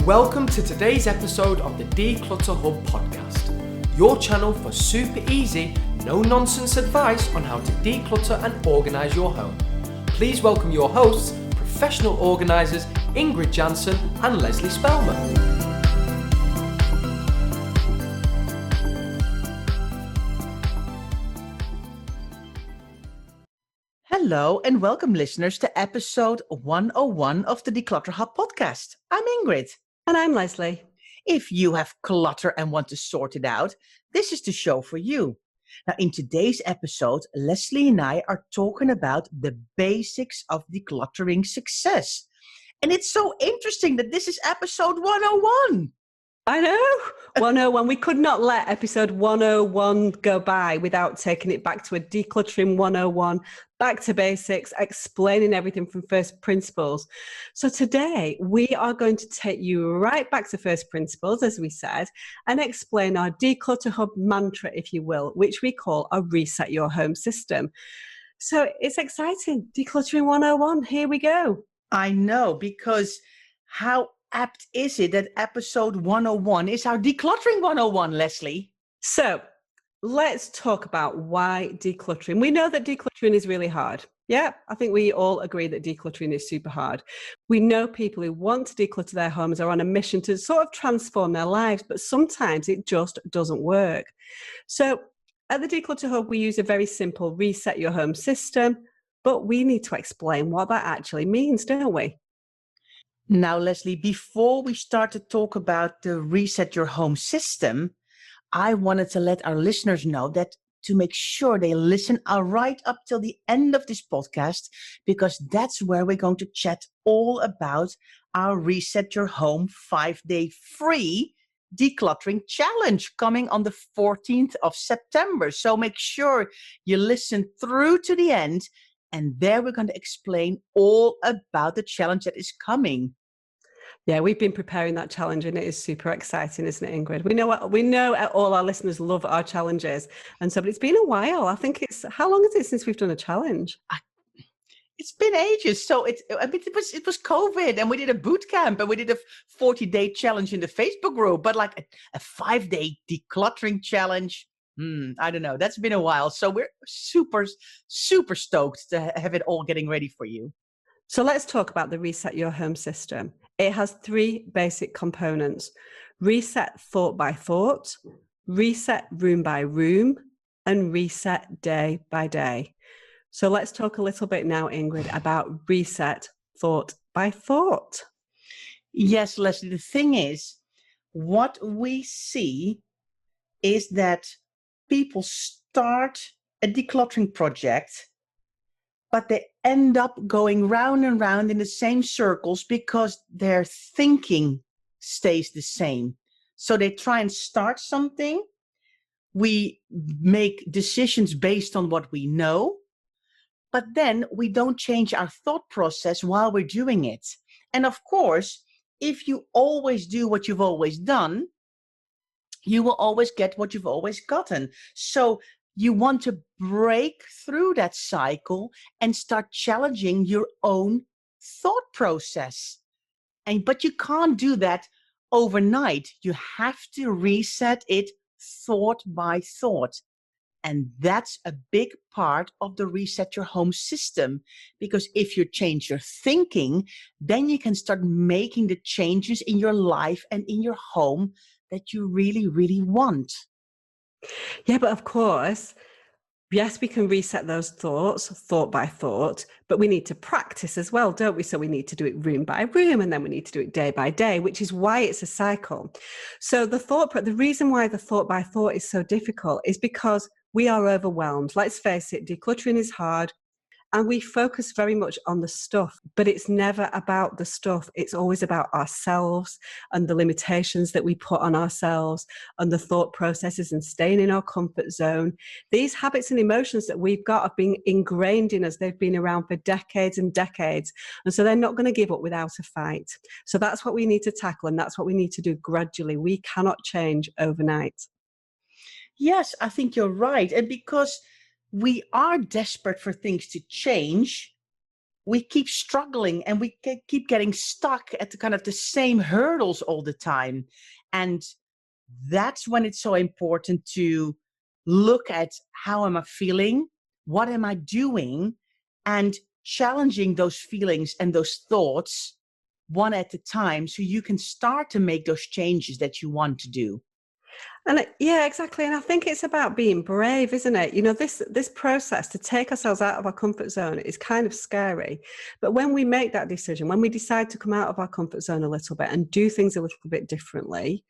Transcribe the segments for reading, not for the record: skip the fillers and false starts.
Welcome to today's episode of the Declutter Hub podcast, your channel for super easy, no-nonsense advice on how to declutter and organise your home. Please welcome your hosts, professional organisers Ingrid Jansen and Lesley Spellman. Hello and welcome listeners to episode 101 of the Declutter Hub podcast. I'm Ingrid. And I'm Lesley. If you have clutter and want to sort it out, this is the show for you. Now in today's episode, Lesley and I are talking about the basics of decluttering success. And it's so interesting that this is episode 101. I know, 101. We could not let episode 101 go by without taking it back to a decluttering 101, back to basics, explaining everything from first principles. So today we are going to take you right back to first principles, as we said, and explain our Declutter Hub mantra, if you will, which we call our Reset Your Home system. So it's exciting. Decluttering 101. Here we go. I know, because how apt is it that episode 101 is our Decluttering 101, Lesley? So let's talk about why decluttering. We know that decluttering is really hard. Yeah, I think we all agree that decluttering is super hard. We know people who want to declutter their homes are on a mission to sort of transform their lives, but sometimes it just doesn't work. So at the Declutter Hub, we use a very simple reset your home system, but we need to explain what that actually means, don't we? Now, Lesley, before we start to talk about the Reset Your Home system, I wanted to let our listeners know that to make sure they listen right up till the end of this podcast, because that's where we're going to chat all about our Reset Your Home 5-day free decluttering challenge coming on the 14th of September. So make sure you listen through to the end, and there we're going to explain all about the challenge that is coming. Yeah, we've been preparing that challenge and it is super exciting, isn't it, Ingrid? We know all our listeners love our challenges. And so, but it's been a while. I think how long is it since we've done a challenge? It's been ages. So it was COVID and we did a boot camp and we did a 40-day challenge in the Facebook group, but like a 5-day decluttering challenge. I don't know. That's been a while. So we're super, super stoked to have it all getting ready for you. So let's talk about the Reset Your Home system. It has 3 basic components: reset thought by thought, reset room by room, and reset day by day. So let's talk a little bit now, Ingrid, about reset thought by thought. Yes, Lesley, the thing is, what we see is that people start a decluttering project, but they end up going round and round in the same circles because their thinking stays the same. So they try and start something. We make decisions based on what we know, but then we don't change our thought process while we're doing it. And of course, if you always do what you've always done, you will always get what you've always gotten. So you want to break through that cycle and start challenging your own thought process. But you can't do that overnight. You have to reset it thought by thought. And that's a big part of the Reset Your Home system, because if you change your thinking, then you can start making the changes in your life and in your home that you really, really want. Yeah, but of course, yes, we can reset those thoughts, thought by thought, but we need to practice as well, don't we? So we need to do it room by room, and then we need to do it day by day, which is why it's a cycle. So the reason why the thought by thought is so difficult is because we are overwhelmed. Let's face it, decluttering is hard. And we focus very much on the stuff, but it's never about the stuff. It's always about ourselves and the limitations that we put on ourselves and the thought processes and staying in our comfort zone. These habits and emotions that we've got have been ingrained in us. They've been around for decades and decades. And so they're not going to give up without a fight. So that's what we need to tackle. And that's what we need to do gradually. We cannot change overnight. Yes, I think you're right. And because we are desperate for things to change, we keep struggling and we keep getting stuck at the kind of the same hurdles all the time. And that's when it's so important to look at how am I feeling? What am I doing? And challenging those feelings and those thoughts one at a time so you can start to make those changes that you want to do. And yeah, exactly. And I think it's about being brave, isn't it? You know, this process to take ourselves out of our comfort zone is kind of scary. But when we make that decision, when we decide to come out of our comfort zone a little bit and do things a little bit differently,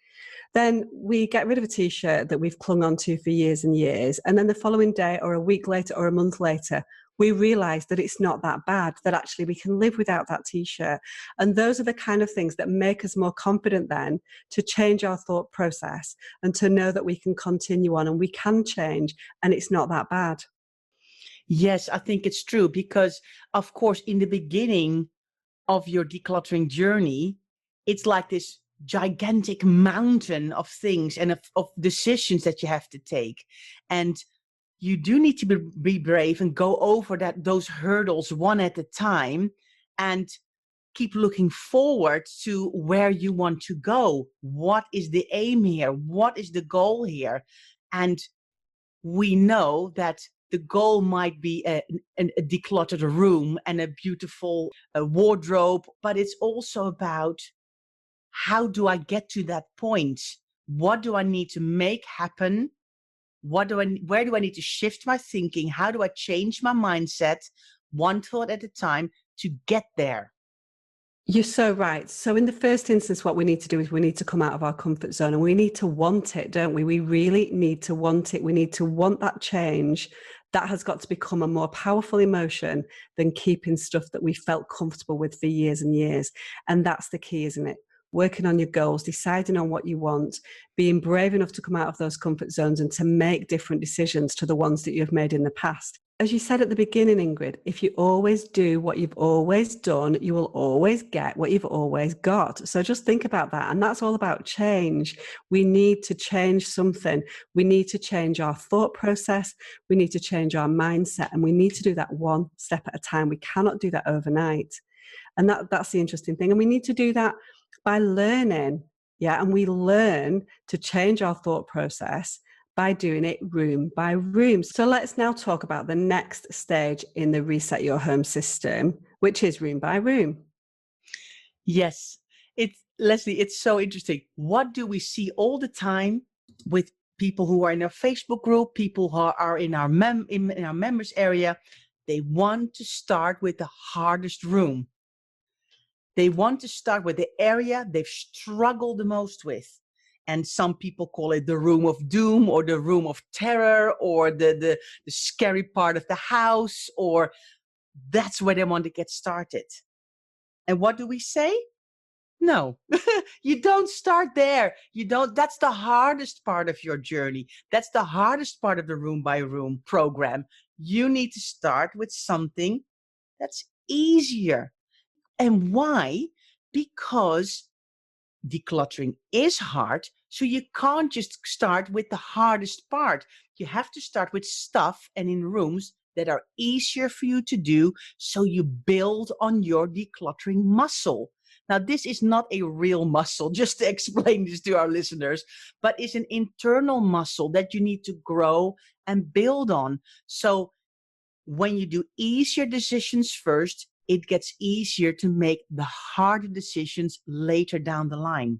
then we get rid of a t-shirt that we've clung onto for years and years. And then the following day or a week later or a month later, we realize that it's not that bad, that actually we can live without that t-shirt. And those are the kind of things that make us more confident then to change our thought process and to know that we can continue on and we can change and it's not that bad. Yes, I think it's true because, of course, in the beginning of your decluttering journey, it's like this gigantic mountain of things and of decisions that you have to take. And you do need to be brave and go over those hurdles one at a time and keep looking forward to where you want to go. What is the aim here? What is the goal here? And we know that the goal might be a decluttered room and a beautiful wardrobe, but it's also about how do I get to that point? What do I need to make happen? Where do I need to shift my thinking? How do I change my mindset one thought at a time to get there? You're so right. So in the first instance, what we need to do is we need to come out of our comfort zone and we need to want it, don't we? We really need to want it. We need to want that change. That has got to become a more powerful emotion than keeping stuff that we felt comfortable with for years and years. And that's the key, isn't it? Working on your goals, deciding on what you want, being brave enough to come out of those comfort zones and to make different decisions to the ones that you've made in the past. As you said at the beginning, Ingrid, if you always do what you've always done, you will always get what you've always got. So just think about that. And that's all about change. We need to change something. We need to change our thought process. We need to change our mindset. And we need to do that one step at a time. We cannot do that overnight. And that's the interesting thing. And we need to do that by learning. Yeah. And we learn to change our thought process by doing it room by room. So let's now talk about the next stage in the Reset Your Home system, which is room by room. Yes, Lesley, it's so interesting. What do we see all the time with people who are in our Facebook group, people who are in our members area? They want to start with the hardest room. They want to start with the area they've struggled the most with. And some people call it the room of doom or the room of terror or the scary part of the house, or that's where they want to get started. And what do we say? No, you don't start there. That's the hardest part of your journey. That's the hardest part of the room by room program. You need to start with something that's easier. And why? Because decluttering is hard, so you can't just start with the hardest part. You have to start with stuff and in rooms that are easier for you to do, so you build on your decluttering muscle. Now, this is not a real muscle, just to explain this to our listeners, but it's an internal muscle that you need to grow and build on. So when you do easier decisions first, it gets easier to make the harder decisions later down the line.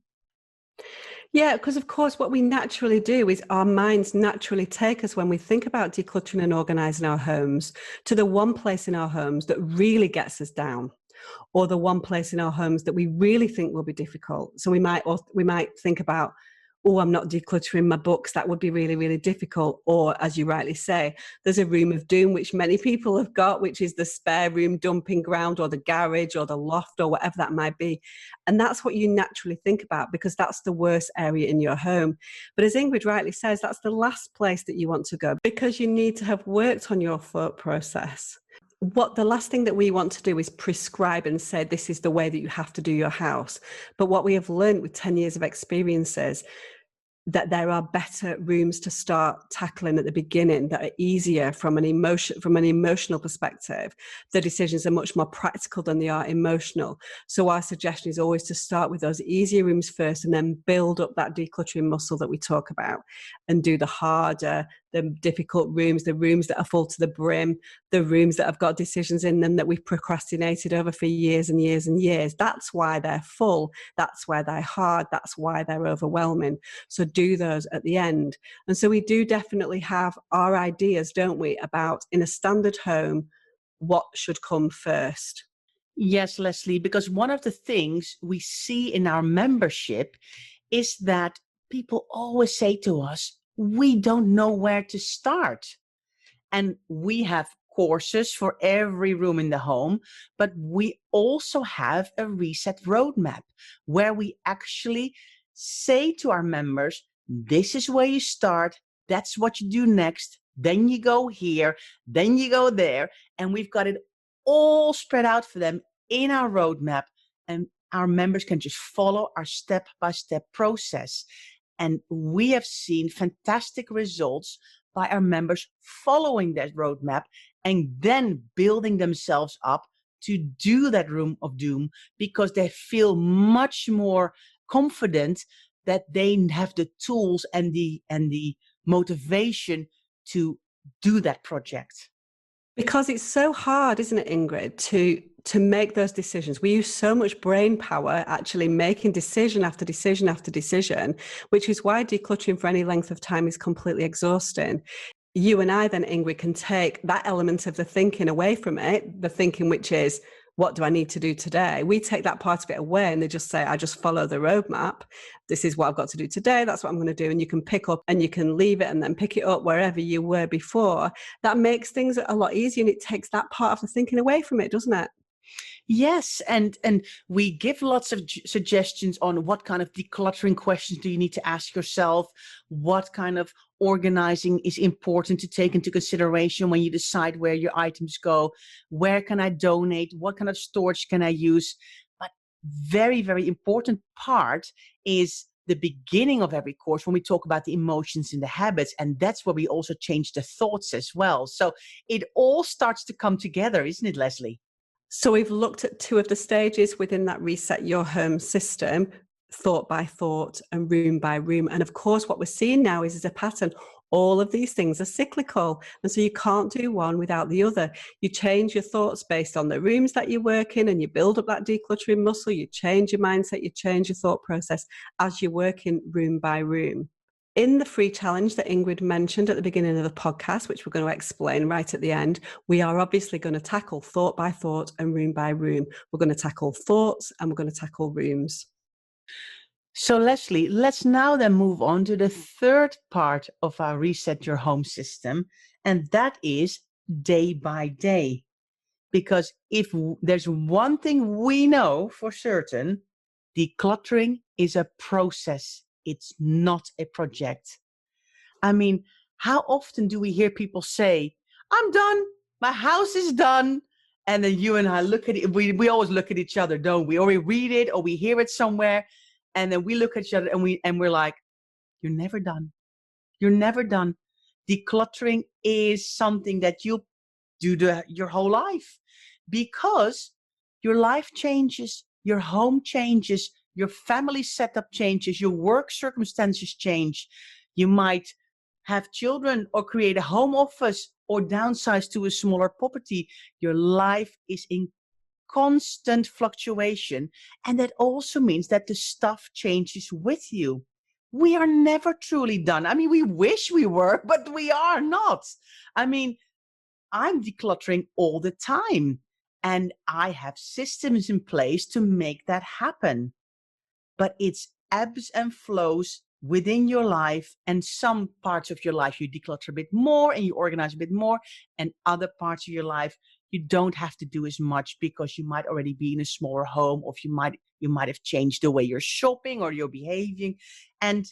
Yeah, because of course, what we naturally do is our minds naturally take us when we think about decluttering and organizing our homes to the one place in our homes that really gets us down, or the one place in our homes that we really think will be difficult. So we might think about, oh, I'm not decluttering my books. That would be really, really difficult. Or as you rightly say, there's a room of doom, which many people have got, which is the spare room dumping ground or the garage or the loft or whatever that might be. And that's what you naturally think about because that's the worst area in your home. But as Ingrid rightly says, that's the last place that you want to go because you need to have worked on your thought process. What the last thing that we want to do is prescribe and say, this is the way that you have to do your house. But what we have learned with 10 years of experience is that there are better rooms to start tackling at the beginning that are easier from an emotional perspective. The decisions are much more practical than they are emotional. So our suggestion is always to start with those easier rooms first and then build up that decluttering muscle that we talk about, and do the harder, the difficult rooms, the rooms that are full to the brim, the rooms that have got decisions in them that we've procrastinated over for years and years and years. That's why they're full. That's why they're hard. That's why they're overwhelming. So do those at the end. And so we do definitely have our ideas, don't we, about in a standard home, what should come first. Yes, Lesley, because one of the things we see in our membership is that people always say to us, we don't know where to start. And we have courses for every room in the home, but we also have a reset roadmap where we actually say to our members, this is where you start, that's what you do next, then you go here, then you go there, and we've got it all spread out for them in our roadmap, and our members can just follow our step-by-step process. And we have seen fantastic results by our members following that roadmap and then building themselves up to do that room of doom, because they feel much more confident that they have the tools and the motivation to do that project. Because it's so hard, isn't it, Ingrid, to make those decisions. We use so much brain power actually making decision after decision after decision, which is why decluttering for any length of time is completely exhausting. You and I then, Ingrid, can take that element of the thinking away from it, the thinking which is, what do I need to do today? We take that part of it away and they just say, I just follow the roadmap. This is what I've got to do today. That's what I'm going to do. And you can pick up and you can leave it and then pick it up wherever you were before. That makes things a lot easier, and it takes that part of the thinking away from it, doesn't it? Yes, and we give lots of suggestions on what kind of decluttering questions do you need to ask yourself, what kind of organizing is important to take into consideration when you decide where your items go, where can I donate, what kind of storage can I use. But very, very important part is the beginning of every course when we talk about the emotions and the habits, and that's where we also change the thoughts as well. So it all starts to come together, isn't it, Lesley? So we've looked at two of the stages within that Reset Your Home system, thought by thought and room by room. And of course, what we're seeing now is a pattern. All of these things are cyclical. And so you can't do one without the other. You change your thoughts based on the rooms that you work in, and you build up that decluttering muscle. You change your mindset, you change your thought process as you work in room by room. In the free challenge that Ingrid mentioned at the beginning of the podcast, which we're going to explain right at the end, we are obviously going to tackle thought by thought and room by room. We're going to tackle thoughts and we're going to tackle rooms. So Lesley, let's now then move on to the third part of our Reset Your Home system, and that is day by day. Because if there's one thing we know for certain, decluttering is a process. It's not a project. I mean, how often do we hear people say, I'm done, my house is done. And then you and I look at it, we always look at each other, don't we? Or we read it or we hear it somewhere. And then we look at each other and we're like, you're never done. You're never done. Decluttering is something that you'll do your whole life, because your life changes, your home changes, your family setup changes, your work circumstances change. You might have children or create a home office or downsize to a smaller property. Your life is in constant fluctuation. And that also means that the stuff changes with you. We are never truly done. I mean, we wish we were, but we are not. I mean, I'm decluttering all the time, and I have systems in place to make that happen. But it's ebbs and flows within your life, and some parts of your life you declutter a bit more and you organize a bit more, and other parts of your life you don't have to do as much because you might already be in a smaller home, or you might have changed the way you're shopping or you're behaving, and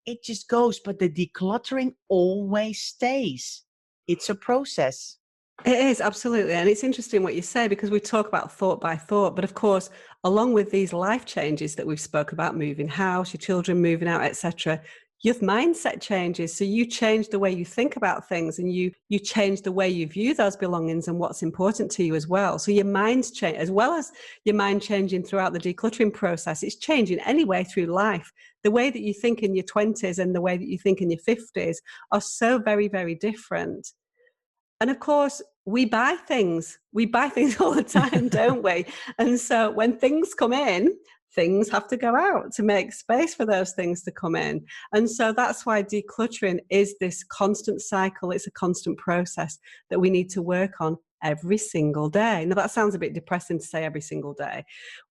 it just goes. But the decluttering always stays. It's a process. It is, absolutely. And it's interesting what you say, because we talk about thought by thought, but of course, along with these life changes that we've spoke about, moving house, your children moving out, etc., your mindset changes. So you change the way you think about things, and you change the way you view those belongings and what's important to you as well. So your mind's change, as well as your mind changing throughout the decluttering process. It's changing anyway through life. The way that you think in your 20s and the way that you think in your 50s are so very, very different. And of course, we buy things. We buy things all the time, don't we? And so when things come in, things have to go out to make space for those things to come in. And so that's why decluttering is this constant cycle. It's a constant process that we need to work on every single day. Now, that sounds a bit depressing to say every single day.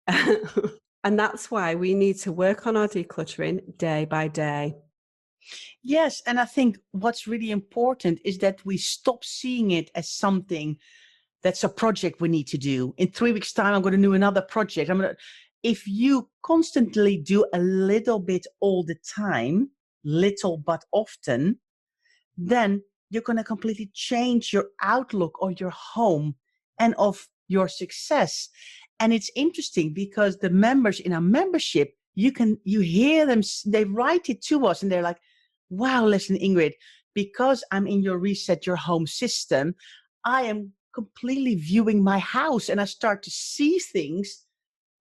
And that's why we need to work on our decluttering day by day. Yes, and I think what's really important is that we stop seeing it as something that's a project we need to do. In 3 weeks' time, I'm going to do another project. If you constantly do a little bit all the time, little but often, then you're going to completely change your outlook on your home and of your success. And it's interesting because the members in our membership, you hear them, they write it to us and they're like, wow, Lesley and Ingrid, because I'm in your Reset Your Home system, I am completely viewing my house and I start to see things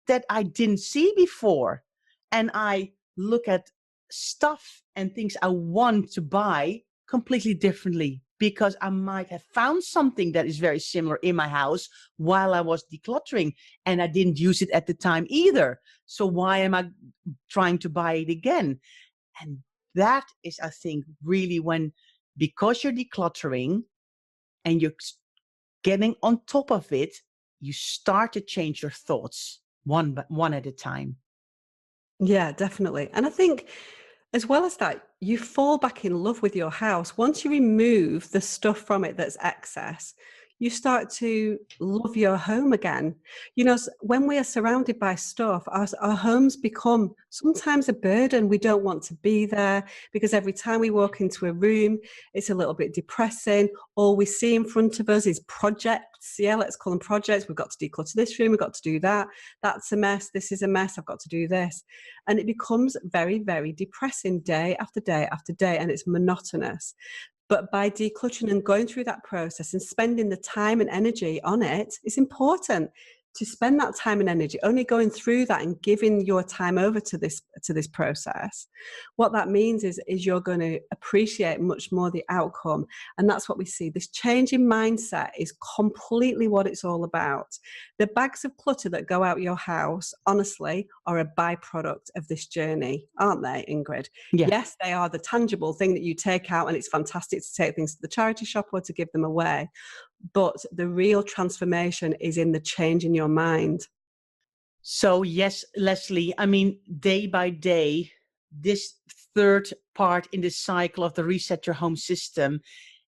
that I didn't see before. And I look at stuff and things I want to buy completely differently because I might have found something that is very similar in my house while I was decluttering and I didn't use it at the time either. So why am I trying to buy it again? And that is, I think, really because you're decluttering and you're getting on top of it, you start to change your thoughts one at a time. Yeah, definitely. And I think as well as that, you fall back in love with your house. Once you remove the stuff from it that's excess, you start to love your home again. You know, when we are surrounded by stuff, our homes become sometimes a burden. We don't want to be there because every time we walk into a room, it's a little bit depressing. All we see in front of us is projects. Yeah, let's call them projects. We've got to declutter this room. We've got to do that. That's a mess. This is a mess. I've got to do this. And it becomes very, very depressing day after day after day, and it's monotonous. But by decluttering and going through that process and spending the time and energy on it, it's important to spend that time and energy only going through that and giving your time over to this process. What that means is you're going to appreciate much more the outcome. And that's what we see. This change in mindset is completely what it's all about. The bags of clutter that go out your house, honestly, are a byproduct of this journey, aren't they, Ingrid? Yeah. Yes, they are the tangible thing that you take out, and it's fantastic to take things to the charity shop or to give them away. But the real transformation is in the change in your mind. So yes, Lesley, I mean, day by day, this third part in the cycle of the Reset Your Home system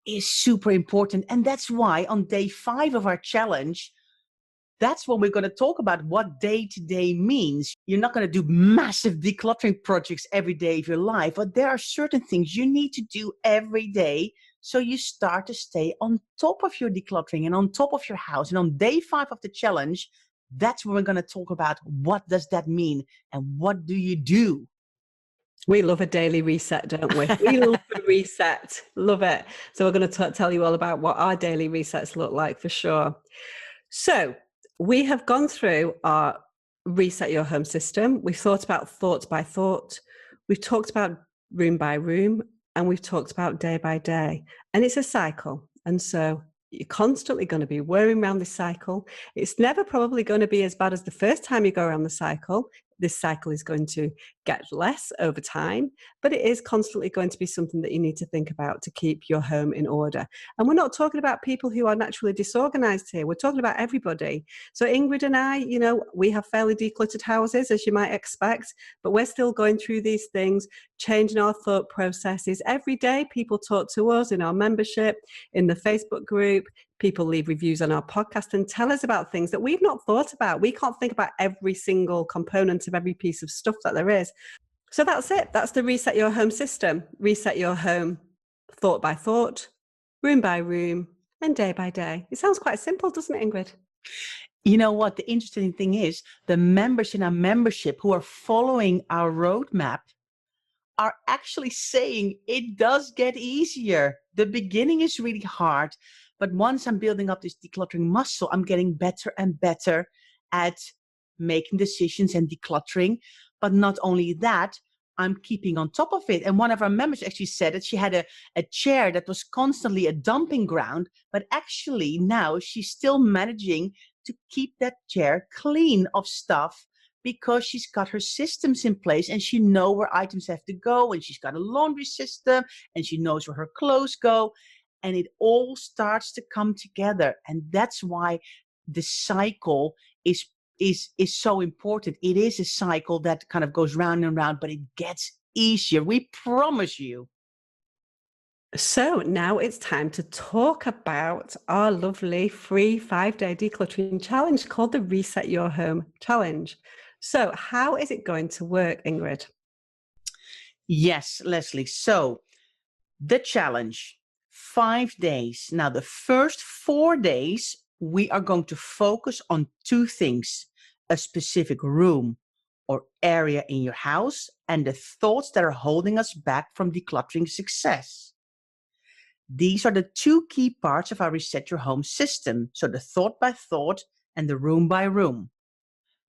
is super important. And that's why on day 5 of our challenge, that's when we're going to talk about what day to day means. You're not going to do massive decluttering projects every day of your life, but there are certain things you need to do every day. So you start to stay on top of your decluttering and on top of your house. And on day 5 of the challenge, that's when we're going to talk about what does that mean and what do you do? We love a daily reset, don't we? We love a reset. Love it. So we're going to tell you all about what our daily resets look like for sure. So we have gone through our Reset Your Home system. We've thought about thought by thought. We've talked about room by room, and we've talked about day by day. And it's a cycle. And so you're constantly going to be whirring around this cycle. It's never probably going to be as bad as the first time you go around the cycle. This cycle is going to get less over time, but it is constantly going to be something that you need to think about to keep your home in order. And we're not talking about people who are naturally disorganized here. We're talking about everybody. So Ingrid and I, you know, we have fairly decluttered houses, as you might expect, but we're still going through these things, changing our thought processes. Every day, people talk to us in our membership, in the Facebook group. People leave reviews on our podcast and tell us about things that we've not thought about. We can't think about every single component of every piece of stuff that there is. So that's it. That's the Reset Your Home system. Reset your home thought by thought, room by room, and day by day. It sounds quite simple, doesn't it, Ingrid? You know what? The interesting thing is the members in our membership who are following our roadmap are actually saying it does get easier. The beginning is really hard, but once I'm building up this decluttering muscle, I'm getting better and better at making decisions and decluttering. But not only that, I'm keeping on top of it. And one of our members actually said that she had a chair that was constantly a dumping ground, but actually now she's still managing to keep that chair clean of stuff because she's got her systems in place and she knows where items have to go, and she's got a laundry system and she knows where her clothes go, and it all starts to come together. And that's why the cycle is so important. It is a cycle that kind of goes round and round, but it gets easier. We promise you. So now it's time to talk about our lovely free 5-day decluttering challenge called the Reset Your Home Challenge. So how is it going to work, Ingrid? Yes, Lesley. So the challenge, 5 days. Now, the first 4 days, we are going to focus on 2 things: a specific room or area in your house and the thoughts that are holding us back from decluttering success. These are the 2 key parts of our Reset Your Home system. So the thought by thought and the room by room.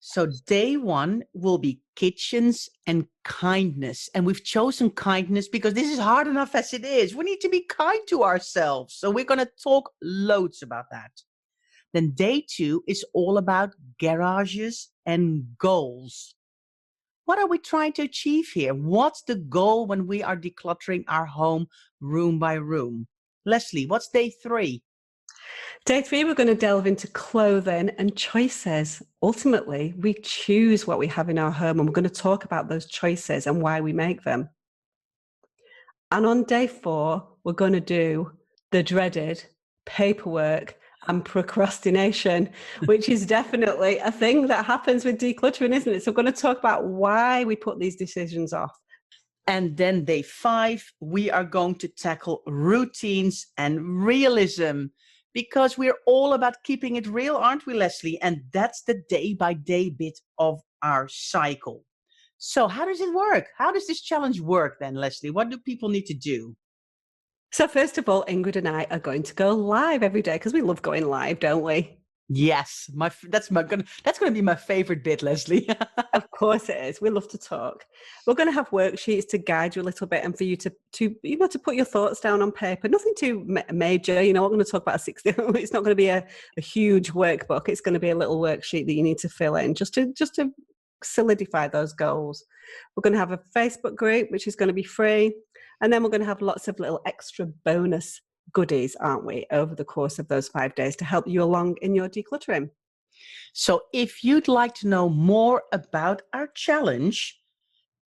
So day 1 will be kitchens and kindness. And we've chosen kindness because this is hard enough as it is. We need to be kind to ourselves. So we're going to talk loads about that. Then day 2 is all about garages and goals. What are we trying to achieve here? What's the goal when we are decluttering our home room by room? Lesley, what's day 3? Day 3, we're going to delve into clothing and choices. Ultimately, we choose what we have in our home, and we're going to talk about those choices and why we make them. And on day 4, we're going to do the dreaded paperwork and procrastination, which is definitely a thing that happens with decluttering, isn't it? So we're going to talk about why we put these decisions off. And then day 5, we are going to tackle routines and realism, because we're all about keeping it real, aren't we, Lesley? And that's the day-by-day bit of our cycle. So how does it work? How does this challenge work then, Lesley? What do people need to do? So first of all, Ingrid and I are going to go live every day because we love going live, don't we? Yes, that's going to be my favorite bit, Lesley. Of course it is. We love to talk. We're going to have worksheets to guide you a little bit and for you to put your thoughts down on paper. Nothing too major. We're going to talk about 60. It's not going to be a huge workbook. It's going to be a little worksheet that you need to fill in just to solidify those goals. We're going to have a Facebook group, which is going to be free. And then we're going to have lots of little extra bonus goodies, aren't we, over the course of those 5 days to help you along in your decluttering. So if you'd like to know more about our challenge,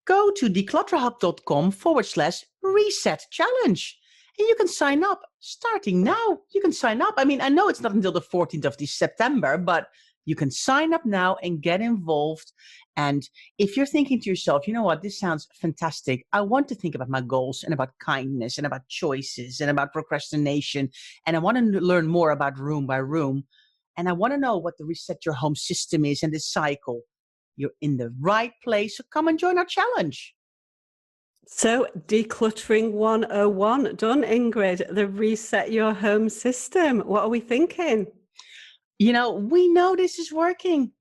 go to declutterhub.com/reset challenge. And you can sign up starting now. You can sign up. I mean, I know it's not until the 14th of September, but you can sign up now and get involved. And if you're thinking to yourself, you know what, this sounds fantastic. I want to think about my goals and about kindness and about choices and about procrastination. And I want to learn more about room by room. And I want to know what the Reset Your Home system is and the cycle. You're in the right place. So come and join our challenge. So Decluttering 101 done, Ingrid, the Reset Your Home system. What are we thinking? We know this is working.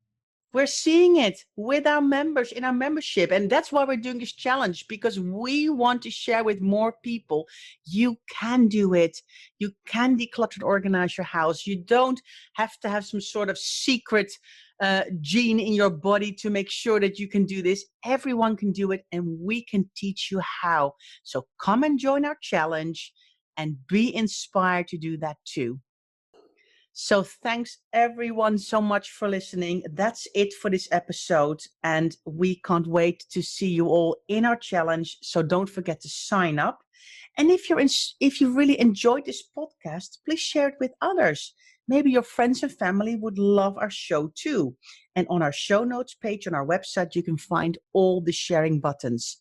We're seeing it with our members in our membership. And that's why we're doing this challenge, because we want to share with more people. You can do it. You can declutter and organize your house. You don't have to have some sort of secret gene in your body to make sure that you can do this. Everyone can do it, and we can teach you how. So come and join our challenge and be inspired to do that too. So thanks everyone so much for listening. That's it for this episode. And we can't wait to see you all in our challenge. So don't forget to sign up. And if you really enjoyed this podcast, please share it with others. Maybe your friends and family would love our show too. And on our show notes page on our website, you can find all the sharing buttons.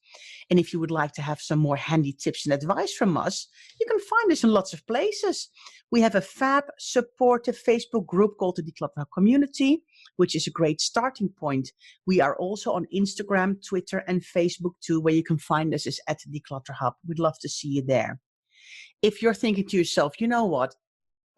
And if you would like to have some more handy tips and advice from us, you can find us in lots of places. We have a fab, supportive Facebook group called the Declutter Community, which is a great starting point. We are also on Instagram, Twitter, and Facebook too, where you can find us is at Declutter Hub. We'd love to see you there. If you're thinking to yourself, you know what?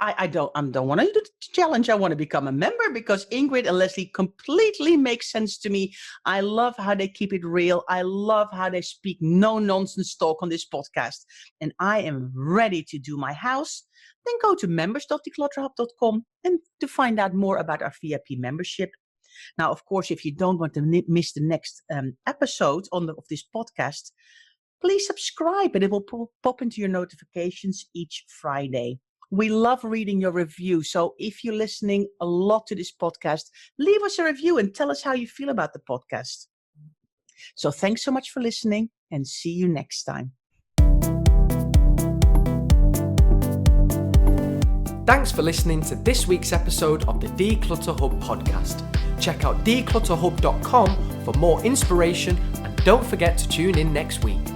I don't want to do the challenge. I want to become a member because Ingrid and Lesley completely make sense to me. I love how they keep it real. I love how they speak no nonsense talk on this podcast. And I am ready to do my house. Then go to members.declutterhub.com and to find out more about our VIP membership. Now, of course, if you don't want to miss the next episode of this podcast, please subscribe and it will pop into your notifications each Friday. We love reading your review. So if you're listening a lot to this podcast, leave us a review and tell us how you feel about the podcast. So thanks so much for listening and see you next time. Thanks for listening to this week's episode of the Declutter Hub podcast. Check out declutterhub.com for more inspiration and don't forget to tune in next week.